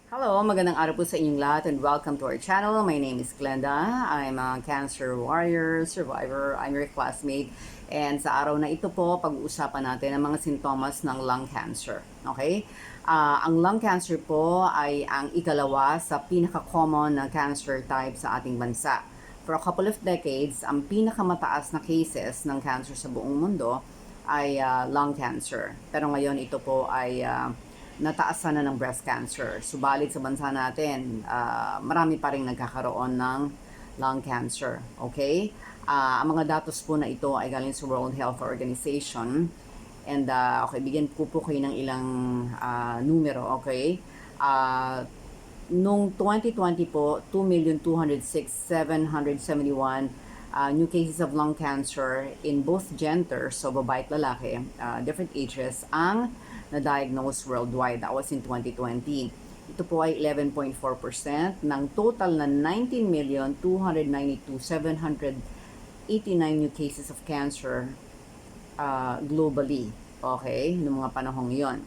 Hello, magandang araw po sa inyong lahat and welcome to our channel. My name is Glenda. I'm a cancer warrior, survivor. I'm your classmate. And sa araw na ito po, pag-uusapan natin ang mga sintomas ng lung cancer. Okay? Ang lung cancer po ay ang ikalawa sa pinaka-common na cancer type sa ating bansa. For a couple of decades, ang pinakamataas na cases ng cancer sa buong mundo ay lung cancer. Pero ngayon ito po ay nataasan na ng breast cancer. Subalit sa bansa natin, marami pa rin nagkakaroon ng lung cancer. Okay? Ang mga datos po na ito ay galing sa World Health Organization. And okay, bigyan ko po kayo ng ilang numero. Okay? Noong 2020 po, 2,206,771 new cases of lung cancer in both genders, so babae at lalaki, different ages, ang na-diagnose worldwide. That was in 2020. Ito po ay 11.4% ng total na 19,292,789 new cases of cancer globally. Okay? Noong mga panahong yon.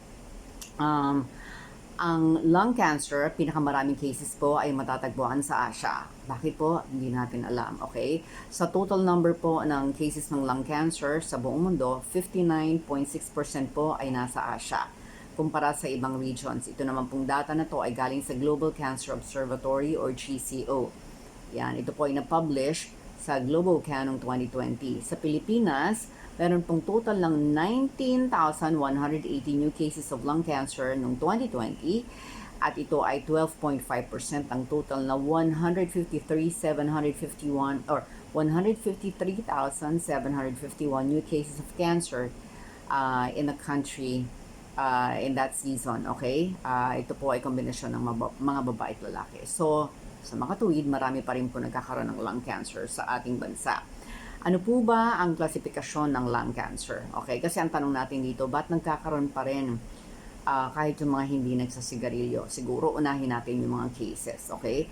Ang lung cancer, pinakamaraming cases po ay matatagpuan sa Asia. Bakit po? Hindi natin alam. Okay? Sa total number po ng cases ng lung cancer sa buong mundo, 59.6% po ay nasa Asia kumpara sa ibang regions. Ito naman pong data na to ay galing sa Global Cancer Observatory or GCO. Yan, ito po ay na-publish sa GloboCan noong 2020. Sa Pilipinas, meron pong total ng 19,180 new cases of lung cancer noong 2020 at ito ay 12.5% ang total na 153,751 or 153,751 new cases of cancer in the country in that season. Okay? Ito po ay kombinasyon ng mga babae at lalaki. So, sa makatuwid, marami pa rin po nagkakaroon ng lung cancer sa ating bansa. Ano po ba ang klasifikasyon ng lung cancer? Okay, kasi ang tanong natin dito, ba't nagkakaroon pa rin kahit yung mga hindi nagsasigarilyo? Siguro unahin natin yung mga cases, okay?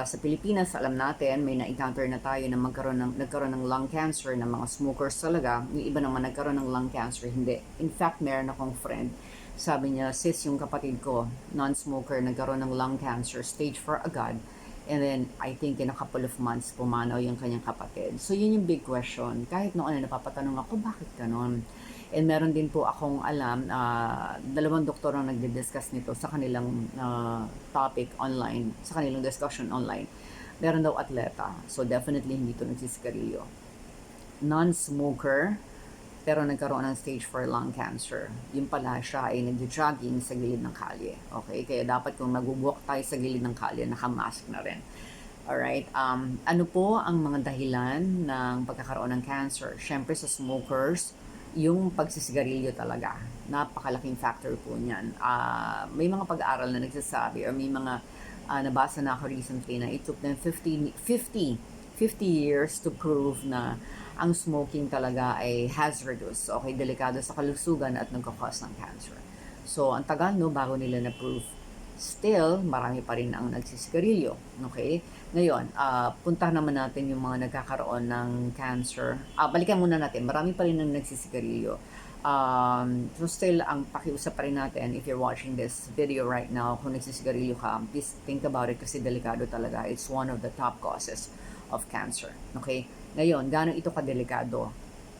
Sa Pilipinas, alam natin, may na-encounter na tayo na nagkaroon ng lung cancer ng mga smokers talaga. Yung iba naman nagkaroon ng lung cancer, hindi. In fact, meron akong friend, sabi niya, sis, yung kapatid ko, non-smoker, nagkaroon ng lung cancer, stage 4 agad. And then, I think in a couple of months, pumanaw yung kanyang kapatid. So, yun yung big question. Kahit noon, napapatanong ako, bakit ganon? And meron din po akong alam, dalawang doktor ang nagdi-discuss nito sa kanilang topic online, sa kanilang discussion online. Meron daw atleta. So, definitely hindi ito nagsisigarilyo. Non-smoker, pero nagkaroon ng stage 4 lung cancer. Yung pala siya ay nag-jogging sa gilid ng kalye. Okay? Kaya dapat kung mag-walk tayo sa gilid ng kalye, naka-mask na rin. Alright? Ano po ang mga dahilan ng pagkakaroon ng cancer? Siyempre sa smokers, yung pagsisigarilyo talaga. Napakalaking factor po niyan. May mga pag-aaral na nagsasabi or may mga nabasa na ako recently na it took them 50 years to prove na ang smoking talaga ay hazardous, okay, delikado sa kalusugan at nagkakos ng cancer. So, ang tagal no, bago nila na-prove. Still, marami pa rin ang nagsisigarilyo. Okay? Ngayon, punta naman natin yung mga nagkakaroon ng cancer. Balikan muna natin, marami pa rin ang nagsisigarilyo. So still, ang pakiusap pa rin natin, if you're watching this video right now, kung nagsisigarilyo ka, please think about it kasi delikado talaga. It's one of the top causes of cancer. Okay? Ngayon, gaano ito kadelikado?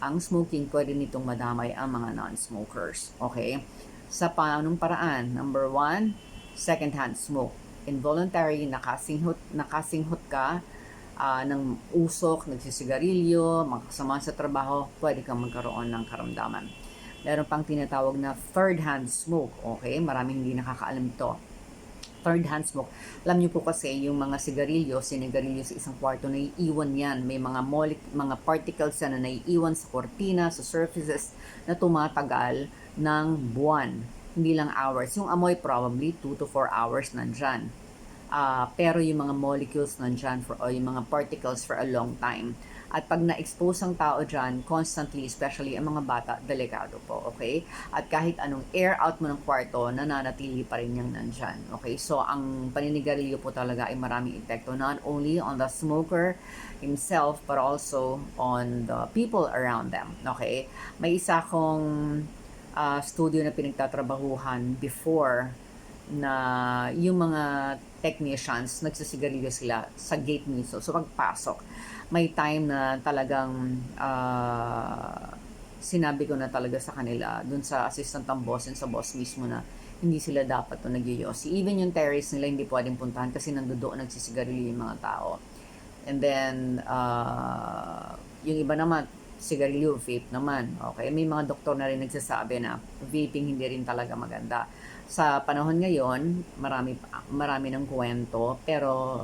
Ang smoking, pwede nitong madamay ang mga non-smokers. Okay? Sa paanong paraan? Number 1, second-hand smoke. Involuntary, nakasinghot ka ng usok, nagsisigarilyo, makasama sa trabaho, pwede kang magkaroon ng karamdaman. Meron pang tinatawag na third-hand smoke. Okay? Maraming hindi nakakaalam ito. Third-hand smoke. Alam niyo po kasi yung mga sinigarilyo sa isang kwarto, naiiwan yan. May mga particles na naiiwan sa kortina, sa surfaces na tumatagal ng buwan. Hindi lang hours. Yung amoy probably 2 to 4 hours nandyan. Pero yung mga molecules nandyan o yung mga particles for a long time. At pag na-expose ang tao dyan, constantly, especially ang mga bata, delikado po, okay? At kahit anong air out mo ng kwarto, nananatili pa rin yung nandyan, okay? So, ang paninigarilyo po talaga ay maraming epekto, not only on the smoker himself, but also on the people around them, okay? May isa akong studio na pinagtatrabahuhan before na yung mga technicians, nagsisigarilyo sila sa gate mismo. So, pagpasok, may time na talagang sinabi ko na talaga sa kanila, dun sa assistant ng boss and sa boss mismo na hindi sila dapat to nagyoyosi. Even yung terrace nila hindi pwedeng puntahan kasi nandoon nagsisigarilyo yung mga tao. And then, yung iba naman, sigarilyo, vape naman. Okay? May mga doktor na rin nagsasabi na vaping hindi rin talaga maganda. Sa panahon ngayon, marami ng kwento, pero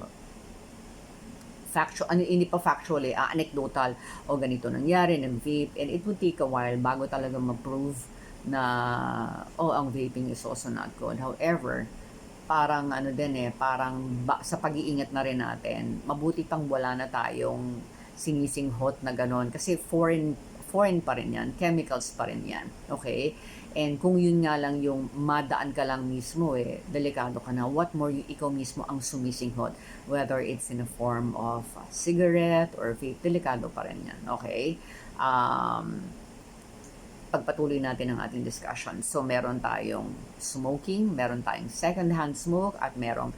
hindi pa factually, anecdotal, o ganito nangyari ng vape, and it would take a while bago talaga ma-prove na, ang vaping is also not good. However, parang parang sa pag-iingat na rin natin, mabuti pang wala na tayong sinisinghot na ganon. Kasi foreign pa rin yan, chemicals pa rin yan, okay? And kung yun nga lang yung madaan ka lang mismo, delikado ka na. What more yung ikaw mismo ang sumisinghot, whether it's in a form of cigarette or vape, delikado pa rin yan, okay? Pagpatuloy natin ang ating discussion. So, meron tayong smoking, meron tayong second-hand smoke, at merong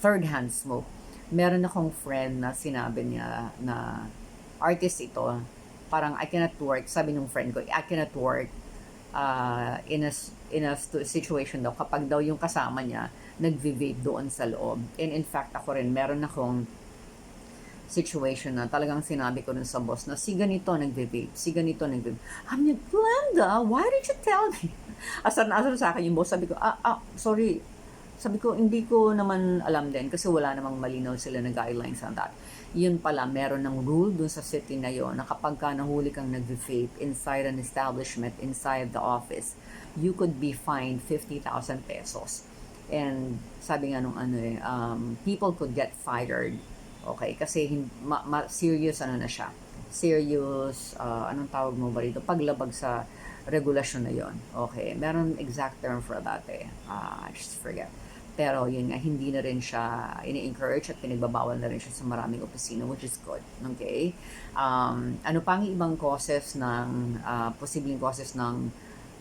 third-hand smoke. Meron akong friend na sinabi niya na artist ito, parang I cannot work, sabi ng friend ko, I cannot work in a situation daw, kapag daw yung kasama niya, nag-vape doon sa loob. And in fact, ako rin, meron akong situation na talagang sinabi ko dun sa boss na si ganito nagve-vape. Sabi niya, Glenda, why did you tell me? Asar na asar sa akin yung boss. Sabi ko, sorry. Sabi ko, hindi ko naman alam din kasi wala namang malinaw sila na guidelines on that. Yun pala, meron ng rule dun sa city na yon na kapag ka nahuli kang nagve-vape inside an establishment, inside the office, you could be fined 50,000 pesos. And sabi nga nung people could get fired. Okay, kasi serious na siya. Serious, anong tawag mo ba rito? Paglabag sa regulasyon na yon. Okay, meron exact term for that I just forget. Pero yun nga, hindi na rin siya ini-encourage at pinagbabawal na rin siya sa maraming opisina, which is good. Okay? Ano pang ibang causes ng, posibleng causes ng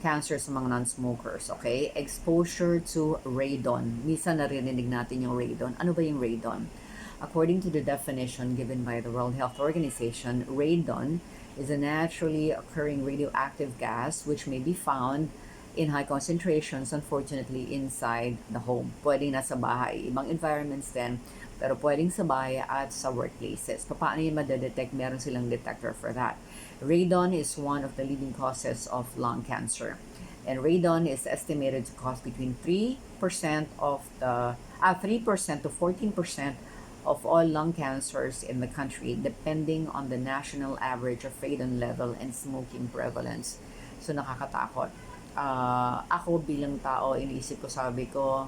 cancer sa mga non-smokers? Okay? Exposure to radon. Minsan narinig natin yung radon. Ano ba yung radon? According to the definition given by the World Health Organization, radon is a naturally occurring radioactive gas which may be found in high concentrations, unfortunately, inside the home. Pwedeng nasa bahay, ibang environments din, pero pwedeng sa bahay at sa workplaces. Paano yung madedetect? Meron silang detector for that. Radon is one of the leading causes of lung cancer. And radon is estimated to cause between 3% to 14% of all lung cancers in the country, depending on the national average of radon level and smoking prevalence. So, nakakatakot. Ako bilang tao, iniisip ko, sabi ko,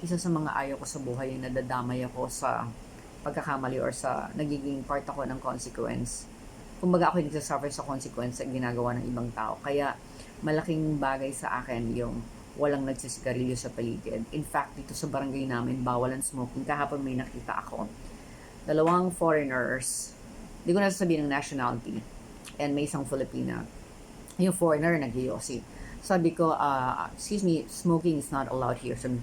isa sa mga ayaw ko sa buhay yung nadadamay ako sa pagkakamali or sa nagiging part ako ng consequence. Kumbaga ako yung nagsasuffer sa consequence sa ginagawa ng ibang tao. Kaya, malaking bagay sa akin yung walang nagsisigarilyo sa paligid. In fact, dito sa barangay namin, bawal ang smoking. Kahapon may nakita ako. 2 foreigners, hindi ko na sasabihin ng nationality, and may isang Filipina. Yung foreigner, nag-yosi. Sabi ko, excuse me, smoking is not allowed here. Sabi,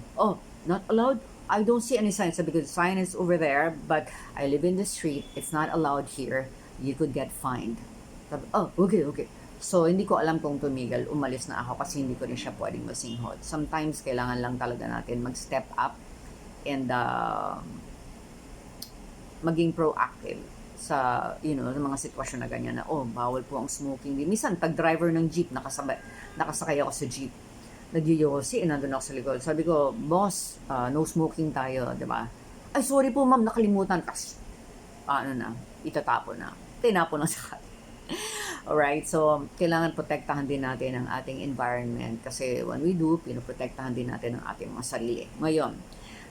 not allowed? I don't see any sign. Sabi ko, the sign is over there, but I live in the street. It's not allowed here. You could get fined. Sabi, okay. So, hindi ko alam kung tumigil, umalis na ako kasi hindi ko rin siya pwedeng masinghot. Sometimes, kailangan lang talaga natin mag-step up and maging proactive sa, ng mga sitwasyon na ganyan na, bawal po ang smoking. Minsan, pag-driver ng jeep, nakasakay ako sa jeep. Nagyoyosi, nandun ako sa likod. Sabi ko, boss, no smoking tayo, di ba? Ay, sorry po ma'am, nakalimutan. Kasi, itatapon na. Tinapon na sa Alright, so kailangan protektahan din natin ang ating environment kasi when we do, pinoprotektahan din natin ang ating mga sarili. Ngayon,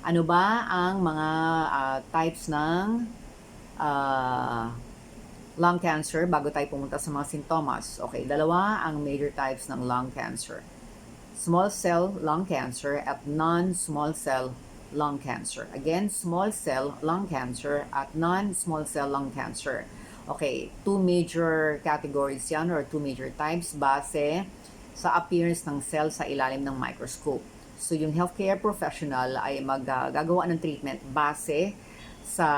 ano ba ang mga types ng lung cancer bago tayo pumunta sa mga sintomas? Okay, 2 ang major types ng lung cancer. Small cell lung cancer at non-small cell lung cancer. Again, small cell lung cancer at non-small cell lung cancer. Okay, 2 major categories yan or 2 major types base sa appearance ng cell sa ilalim ng microscope. So, yung healthcare professional ay gagawa ng treatment base sa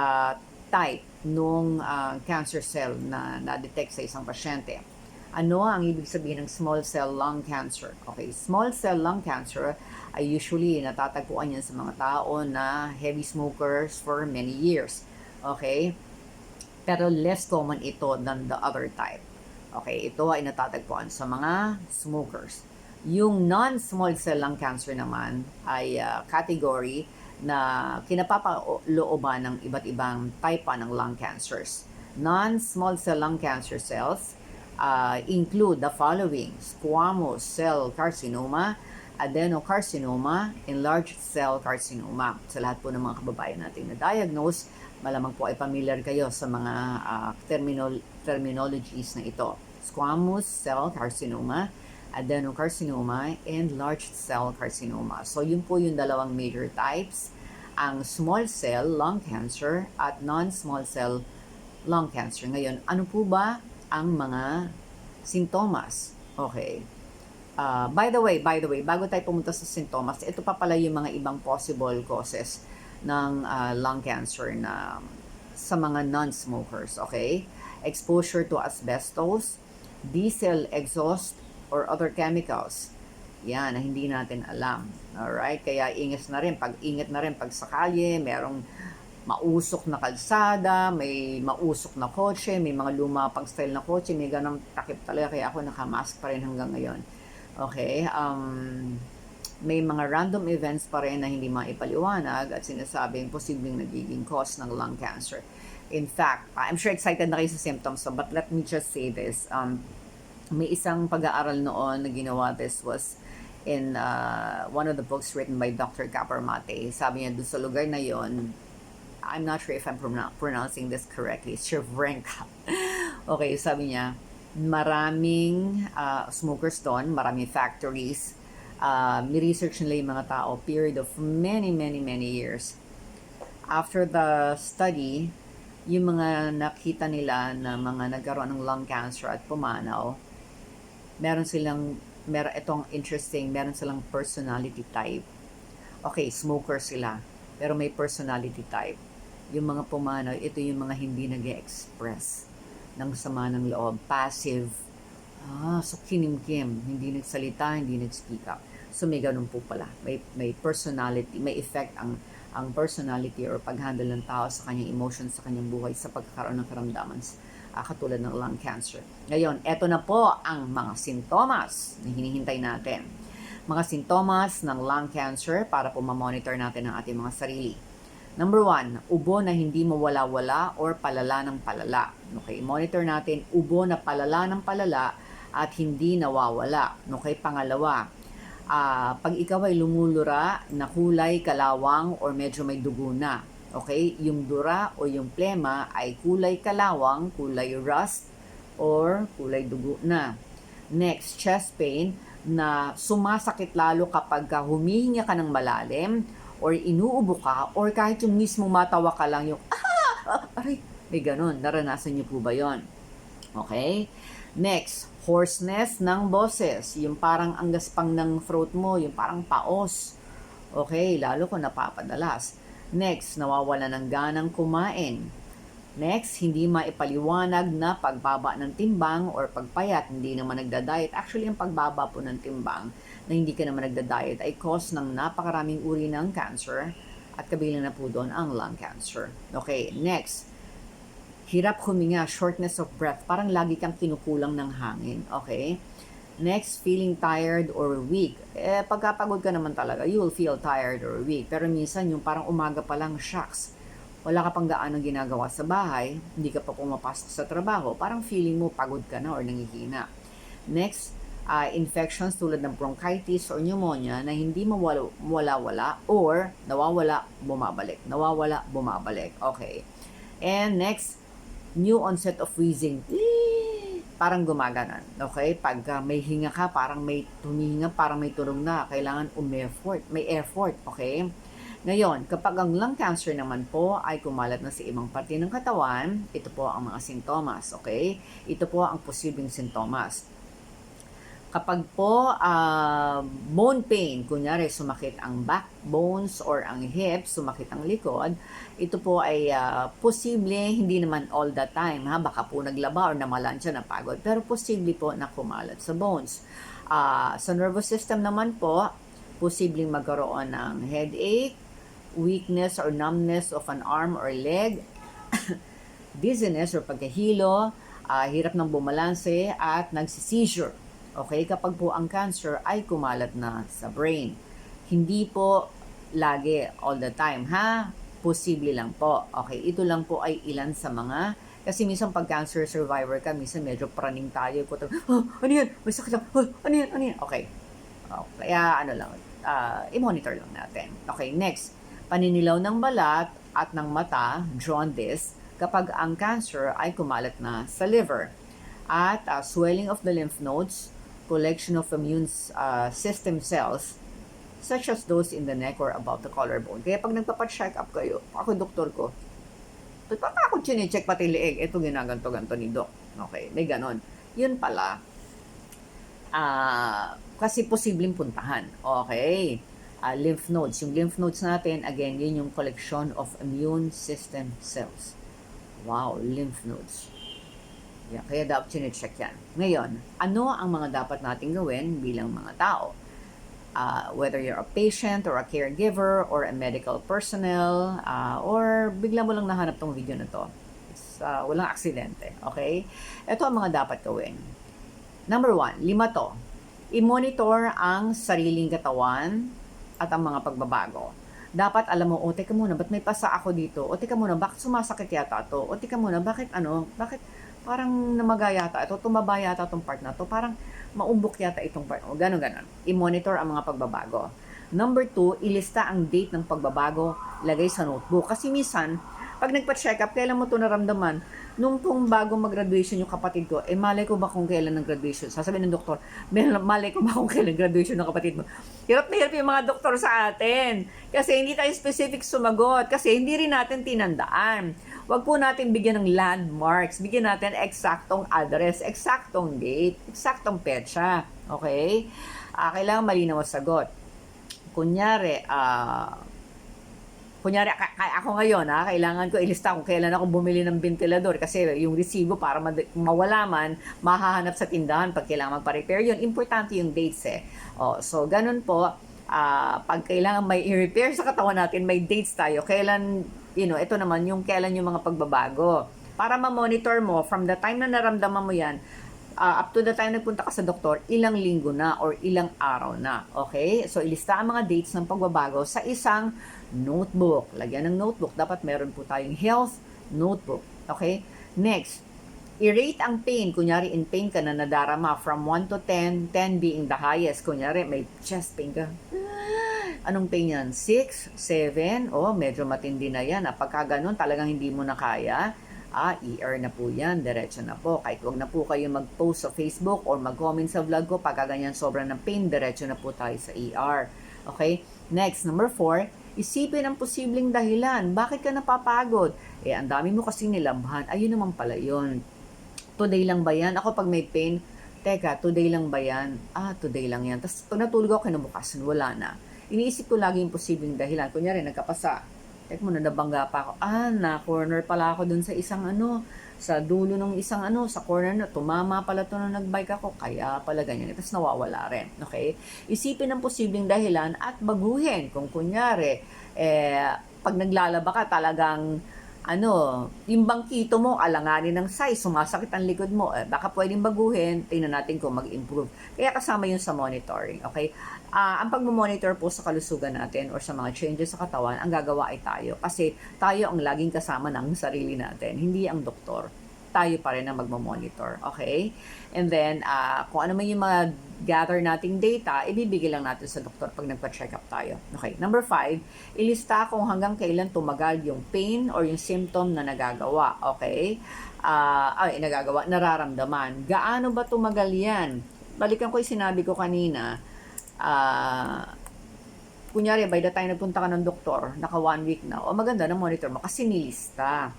type nung cancer cell na na-detect sa isang pasyente. Ano ang ibig sabihin ng small cell lung cancer? Okay, small cell lung cancer ay usually natatagpuan yan sa mga tao na heavy smokers for many years. Okay? Pero less common ito than the other type. Okay, ito ay natatagpuan sa mga smokers. Yung non-small cell lung cancer naman ay category na kinapapalooban ng iba't ibang type ng lung cancers. Non-small cell lung cancer cells include the following: squamous cell carcinoma, adenocarcinoma, enlarged cell carcinoma. Sa lahat po ng mga kababayan natin na diagnose, malamang po ay familiar kayo sa mga terminologies na ito. Squamous cell carcinoma, adenocarcinoma, and large cell carcinoma. So, yun po yung dalawang major types, ang small cell lung cancer at non-small cell lung cancer. Ngayon, ano po ba ang mga sintomas? Okay. By the way, bago tayo pumunta sa sintomas, ito pa pala yung mga ibang possible causes ng lung cancer na sa mga non-smokers, okay? Exposure to asbestos, diesel exhaust, or other chemicals. Yan, na hindi natin alam. Alright? Kaya ingat na rin pag sa kalye, merong mausok na kalsada, may mausok na kotse, may mga luma pang style na kotse, may ganang takip talaga, kaya ako nakamask pa rin hanggang ngayon. Okay? May mga random events pa rin na hindi maipaliwanag at sinasabing posibleng nagiging cause ng lung cancer. In fact, I'm sure excited na kayo sa symptoms, so, but let me just say this. May isang pag-aaral noon na ginawa, this was in one of the books written by Dr. Caparmate. Sabi niya, doon sa lugar na yon, I'm not sure if I'm pronouncing this correctly, Srebrenica. Okay, sabi niya, maraming smokers doon, maraming factories, ni-research nila yung mga tao, period of many years. After the study, yung mga nakita nila na mga nagkaroon ng lung cancer at pumanaw, meron silang personality type. Okay, smoker sila, pero may personality type. Yung mga pumanaw, ito yung mga hindi nag-express ng sama ng loob, passive. So kinimkim, hindi nagsalita, hindi nag-speak up. So may ganun po pala. May personality, may effect ang personality or pag-handle ng tao sa kanyang emotions, sa kanyang buhay, sa pagkakaroon ng karamdaman, katulad ng lung cancer. Ngayon, eto na po ang mga sintomas na hinihintay natin. Mga sintomas ng lung cancer para po ma-monitor natin ang ating mga sarili. Number 1, ubo na hindi mawala-wala or palala ng palala. Okay, monitor natin ubo na palala ng palala at hindi nawawala. Okay, pangalawa, pag ikaw ay lumulura na kulay kalawang or medyo may dugo na. Okay, yung dura o yung plema ay kulay kalawang, kulay rust, or kulay dugo na. Next, chest pain na sumasakit lalo kapag humihinga ka ng malalim, or inuubo ka, or kahit yung mismo matawa ka lang yung, aray, may ganun. Naranasan niyo po ba yon? Okay? Next, hoarseness ng boses. Yung parang ang gaspang ng throat mo, yung parang paos. Okay, lalo kung napapadalas. Next, nawawala ng ganang kumain. Next, hindi maipaliwanag na pagbaba ng timbang or pagpayat, hindi naman nagda-diet. Actually, ang pagbaba po ng timbang na hindi ka naman nagda-diet ay cause ng napakaraming uri ng cancer at kabilang na po doon ang lung cancer. Okay, next, hirap huminga, shortness of breath, parang lagi kang kinukulang ng hangin. Okay? Next, feeling tired or weak. Pagkapagod ka naman talaga, you will feel tired or weak. Pero minsan, yung parang umaga pa lang, shocks. Wala ka pang gaano ginagawa sa bahay, hindi ka pa pumapasok sa trabaho, parang feeling mo pagod ka na or nangihina. Next, infections tulad ng bronchitis or pneumonia na hindi mawala-wala or nawawala, bumabalik. Okay. And next, new onset of wheezing. Parang gumaganon. Okay? Pag may hinga ka, parang may tumihinga, parang may tunog na. Kailangan may effort. Okay? Ngayon, kapag ang lung cancer naman po ay kumalat na sa ibang parte ng katawan, ito po ang mga sintomas. Okay? Ito po ang posibleng sintomas. Kapag po bone pain, kunyari sumakit ang backbones or ang hips, sumakit ang likod, ito po ay posible, hindi naman all the time, ha? Baka po naglaba or namalan siya, napagod, pero posible po na kumalat sa bones. Sa nervous system naman po, posibleng magkaroon ng headache, weakness or numbness of an arm or leg, dizziness or pagkahilo, hirap ng bumalanse, at nagsi-seizure. Okay, kapag po ang cancer ay kumalat na sa brain. Hindi po lagi, all the time, ha? Posible lang po. Okay, ito lang po ay ilan sa mga, kasi minsan pag cancer survivor ka, minsan medyo praning tayo. Ano yan? May sakit lang. Ano yan? Ano yan? Okay. Kaya ano lang, i-monitor lang natin. Okay, next. Paninilaw ng balat at ng mata, jaundice, kapag ang cancer ay kumalat na sa liver. At swelling of the lymph nodes, collection of immune system cells, such as those in the neck or above the collarbone. Kaya pag nagpapacheck up kayo, ako doktor ko, pag ako chinecheck pati liig, ito ginaganto-ganto ni Doc. Okay, may ganon. Yun pala, kasi posibleng puntahan. Okay, lymph nodes. Yung lymph nodes natin, again, yun yung collection of immune system cells. Wow, lymph nodes. Yeah, kaya dapat chinecheck yan. Ngayon, ano ang mga dapat nating gawin bilang mga tao? Whether you're a patient or a caregiver or a medical personnel, or bigla mo lang nahanap tong video na to. It's, walang aksidente, okay? Ito ang mga dapat gawin. Number 1, 5 to. I-monitor ang sariling katawan at ang mga pagbabago. Dapat alam mo, teka muna, ba't may pasa ako dito? Teka muna, bakit sumasakit yata to? Teka muna, bakit parang namaga yata ito, tumaba yata itong part na to, parang maumbok yata itong part, ganon. I-monitor ang mga pagbabago. Number 2, ilista ang date ng pagbabago, lagay sa notebook. Kasi minsan, pag nagpa-check up, kailan mo ito naramdaman? Nung pong bago mag-graduation yung kapatid ko, malay ko ba kung kailan ng graduation? Sasabihin ng doktor, malay ko ba kung kailan graduation ng kapatid mo? Hirap na hirap yung mga doktor sa atin. Kasi hindi tayo specific sumagot. Kasi hindi rin natin tinandaan. Huwag po natin bigyan ng landmarks. Bigyan natin eksaktong address, eksaktong date, eksaktong petsa. Okay? Kailangan malinaw ang sagot. Kunyari, ako ngayon, kailangan ko ilista kung kailan ako bumili ng ventilador kasi yung resibo para mawala man, mahahanap sa tindahan pag kailangan magpa-repair yun. Importante yung dates eh. So, ganun po, pag kailangan may i-repair sa katawan natin, may dates tayo. Kailan, ito naman yung kailan yung mga pagbabago. Para ma-monitor mo, from the time na naramdaman mo yan, up to the time nagpunta ka sa doktor, ilang linggo na or ilang araw na. Okay? So, ilista ang mga dates ng pagbabago sa isang notebook. Lagyan ng notebook. Dapat meron po tayong health notebook. Okay? Next, i-rate ang pain. Kunyari, in pain ka na nadarama from 1 to 10, 10 being the highest. Kunyari, may chest pain ka. Anong pain yan? 6, 7? Medyo matindi na yan. Pagka ganun, talagang hindi mo na kaya. ER na po yan, diretso na po. Kahit wag na po kayo mag-post sa Facebook or mag-comment sa vlog ko, pagka ganyan sobrang ng pain, diretso na po tayo sa ER. Okay? Next, number 4, isipin ang posibleng dahilan. Bakit ka napapagod? Ang dami mo kasing nilabhan. Ayun naman pala yun. Today lang ba yan? Ako pag may pain, teka, today lang ba yan? Today lang yan. Tapos pag natulog ako kinabukasan, wala na. Iniisip ko lagi yung posibleng dahilan. Kunyari, nagkapasa. Teka muna, nabangga pa ako. Na-corner pala ako dun sa isang sa dulo ng isang sa corner na, tumama pala to nung nagbike ako, kaya pala ganyan. Tapos nawawala rin. Okay? Isipin ang posibleng dahilan at baguhin. Kung kunyari, pag naglalaba ka, talagang yung bangkito mo, alanganin ng size, sumasakit ang likod mo, baka pwedeng baguhin, tingnan natin kung mag-improve. Kaya kasama yun sa monitoring, okay? Ang pag-monitor po sa kalusugan natin or sa mga changes sa katawan, ang gagawa ay tayo. Kasi tayo ang laging kasama ng sarili natin, hindi ang doktor. Tayo pa rin ang magmamonitor, okay? And then, kung ano man yung mga gather nating data, ibibigay lang natin sa doktor pag nagpa-check up tayo. Okay, number 5, ilista kung hanggang kailan tumagal yung pain or yung symptom na nagagawa, okay? Nararamdaman. Gaano ba tumagal yan? Balikan ko yung sinabi ko kanina, kunyari, by the time nagpunta ka ng doktor, naka 1 week na, maganda na monitor mo kasi nilista.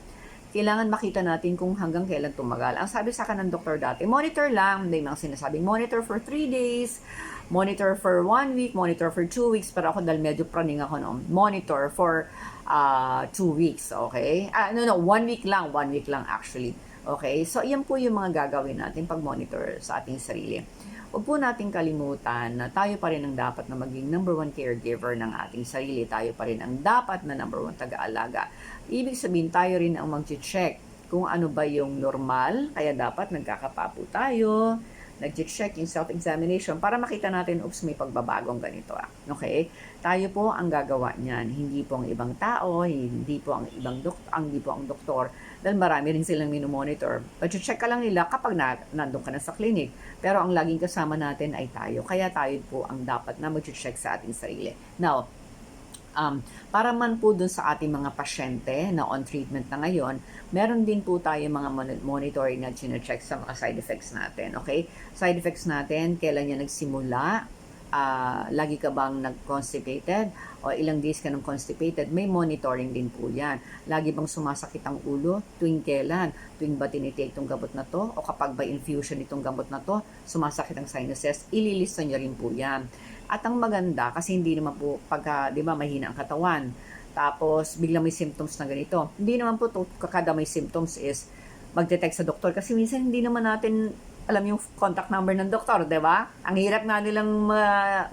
kailangan makita natin kung hanggang kailan tumagal. Ang sabi sa akin ng doktor dati, monitor lang. May mga sinasabing monitor for 3 days, monitor for 1 week, monitor for 2 weeks. Pero ako dahil medyo praning ako noon, monitor for 2 weeks, okay? 1 week lang. 1 week lang actually. Okay? So, yan po yung mga gagawin natin pag monitor sa ating sarili. Huwag po natin kalimutan na tayo pa rin ang dapat na maging number 1 caregiver ng ating sarili. Tayo pa rin ang dapat na number 1 taga-alaga. Ibig sabihin, tayo rin ang mag-check kung ano ba yung normal. Kaya dapat nagkakapapo tayo, nag-check yung self-examination para makita natin, oops, may pagbabagong ganito. Okay? Tayo po ang gagawa niyan. Hindi po ang ibang tao, hindi po ang ibang doktor, dahil marami rin silang minomonitor. But check ka lang nila kapag nandun ka na sa clinic. Pero ang laging kasama natin ay tayo. Kaya tayo po ang dapat na mag-check sa ating sarili. Now, para man po dun sa ating mga pasyente na on treatment na ngayon, meron din po tayo mga monitoring na chine-check sa mga side effects natin. Okay? Side effects natin, kailan yan nagsimula, lagi ka bang nag-constipated o ilang days ka nang constipated, may monitoring din po yan. Lagi bang sumasakit ang ulo, tuwing kailan, tuwing ba tinitake itong gamot na to, o kapag ba infusion itong gamot na to, sumasakit ang sinuses, ililista nyo rin po yan. At ang maganda, kasi hindi naman po pagka, di ba, mahina ang katawan, tapos biglang may symptoms na ganito, hindi naman po to, kada may symptoms is mag-detect sa doktor, kasi minsan hindi naman natin alam yung contact number ng doktor, di ba? Ang hirap nga nilang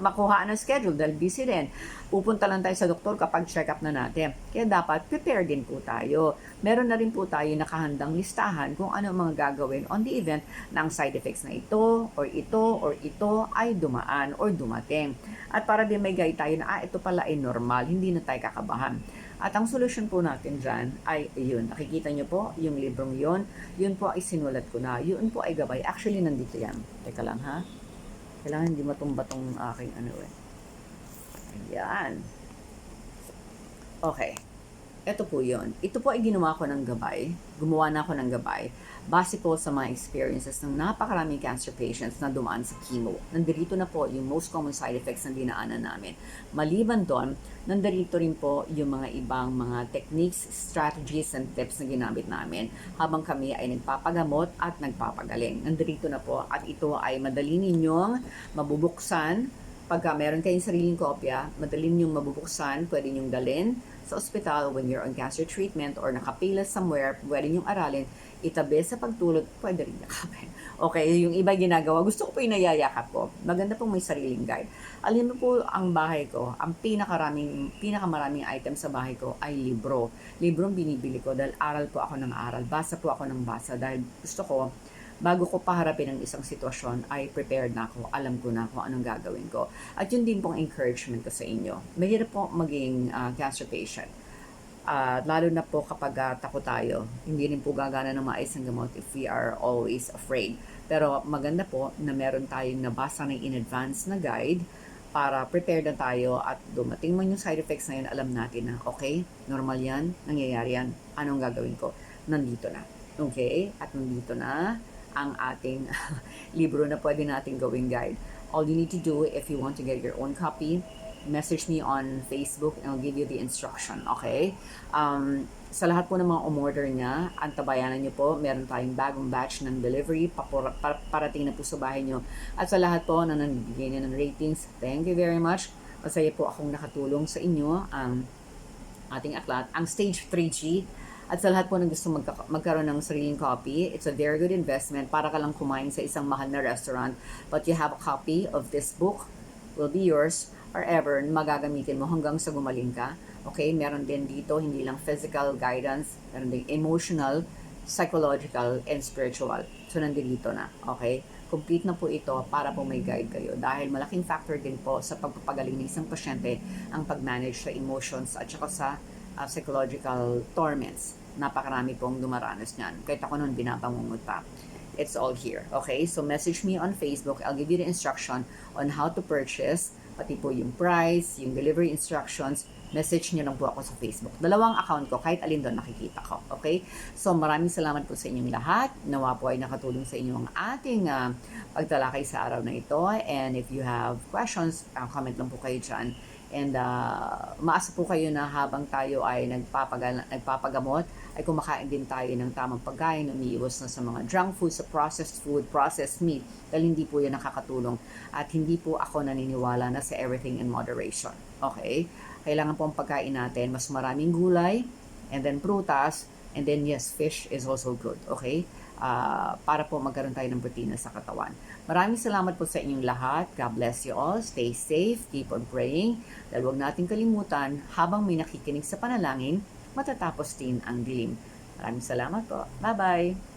makuha ng schedule dahil busy din. Pupunta lang tayo sa doktor kapag check-up na natin. Kaya dapat prepare din po tayo. Meron na rin po tayo nakahandang listahan kung ano mga gagawin on the event na ang side effects na ito ay dumaan or dumating. At para din may guide tayo na ito pala ay normal, hindi na tayo kakabahan. At ang solusyon po natin dyan ay yun. Nakikita nyo po yung librong yun. Yun po ay sinulat ko na. Yun po ay gabay. Actually, nandito yan. Teka lang ha. Kailangan hindi matumba tong aking ano eh. Ayan. Okay. Ito po yun. Ito po ay ginawa ko ng gabay. Gumawa na ako ng gabay. Base po sa mga experiences ng napakaraming cancer patients na dumaan sa chemo. Nandirito na po yung most common side effects na dinaanan namin. Maliban doon, nandirito rin po yung mga ibang mga techniques, strategies, and tips na ginamit namin habang kami ay nagpapagamot at nagpapagaling. Nandirito na po at ito ay madali ninyong mabubuksan. Pagka meron kayong sariling kopya, madali ninyong mabubuksan, pwede ninyong dalhin sa ospital when you're on cancer treatment or nakapila somewhere, pwede ninyong aralin, itabi sa pagtulog, pwede rin yakapin. Okay, yung iba ginagawa, gusto ko po yung nayayakap ko. Maganda pong may sariling guide. Alam mo po, ang bahay ko, ang pinakamaraming item sa bahay ko ay libro. Librong binibili ko dahil aral po ako ng aral, basa po ako ng basa dahil gusto ko, bago ko paharapin ang isang sitwasyon, ay prepared na ako, alam ko na kung anong gagawin ko. At yun din pong encouragement ko sa inyo. Mahirap po maging cancer patient. Lalo na po kapag takot tayo, hindi rin po gagana ng maayos ang gamot if we are always afraid. Pero maganda po na meron tayong nabasa ng in advance na guide para prepared na tayo at dumating man yung side effects na yun, alam natin na okay, normal yan, nangyayari yan, anong gagawin ko? Nandito na. Okay? At nandito na ang ating libro na pwede natin gawing guide. All you need to do, if you want to get your own copy, message me on Facebook and I'll give you the instruction, okay? Sa lahat po ng mga umorder niya, antabayanan niyo po, meron tayong bagong batch ng delivery, parating na po sa bahay niyo. At sa lahat po na nagbigay niyo ng ratings, thank you very much. Masaya po akong nakatulong sa inyo ang ating aklat, ang Stage 3G. At sa lahat po na gusto magkaroon ng sariling copy, it's a very good investment para ka lang kumain sa isang mahal na restaurant. But you have a copy of this book, will be yours forever, magagamitin mo hanggang sa gumaling ka. Okay, meron din dito, hindi lang physical guidance, meron din emotional, psychological, and spiritual. So, nandito na. Okay? Complete na po ito para po may guide kayo. Dahil malaking factor din po sa pagpapagaling ng isang pasyente ang pag-manage sa emotions at saka sa psychological torments. Napakarami pong dumaranas niyan. Kahit ako noon binabangungot pa. It's all here. Okay? So message me on Facebook. I'll give you the instruction on how to purchase. Pati po yung price, yung delivery instructions. Message nyo lang po ako sa Facebook. Dalawang account ko, kahit alin doon nakikita ko. Okay? So maraming salamat po sa inyong lahat. Nawa po ay nakatulong sa inyo ang ating pagtalakay sa araw na ito. And if you have questions, comment lang po kayo dyan. And maasa po kayo na habang tayo ay nagpapagamot, ay kumakain din tayo ng tamang pagkain, umiiwas na sa mga junk food, sa processed food, processed meat, dahil hindi po yan nakakatulong. At hindi po ako naniniwala na sa everything in moderation. Okay? Kailangan po ang pagkain natin, mas maraming gulay, and then prutas, and then yes, fish is also good. Okay? Para po magkaroon tayo ng protina sa katawan. Maraming salamat po sa inyong lahat. God bless you all. Stay safe. Keep on praying. Dahil huwag natin kalimutan, habang may nakikinig sa panalangin, matatapos din ang dilim. Maraming salamat po. Bye-bye!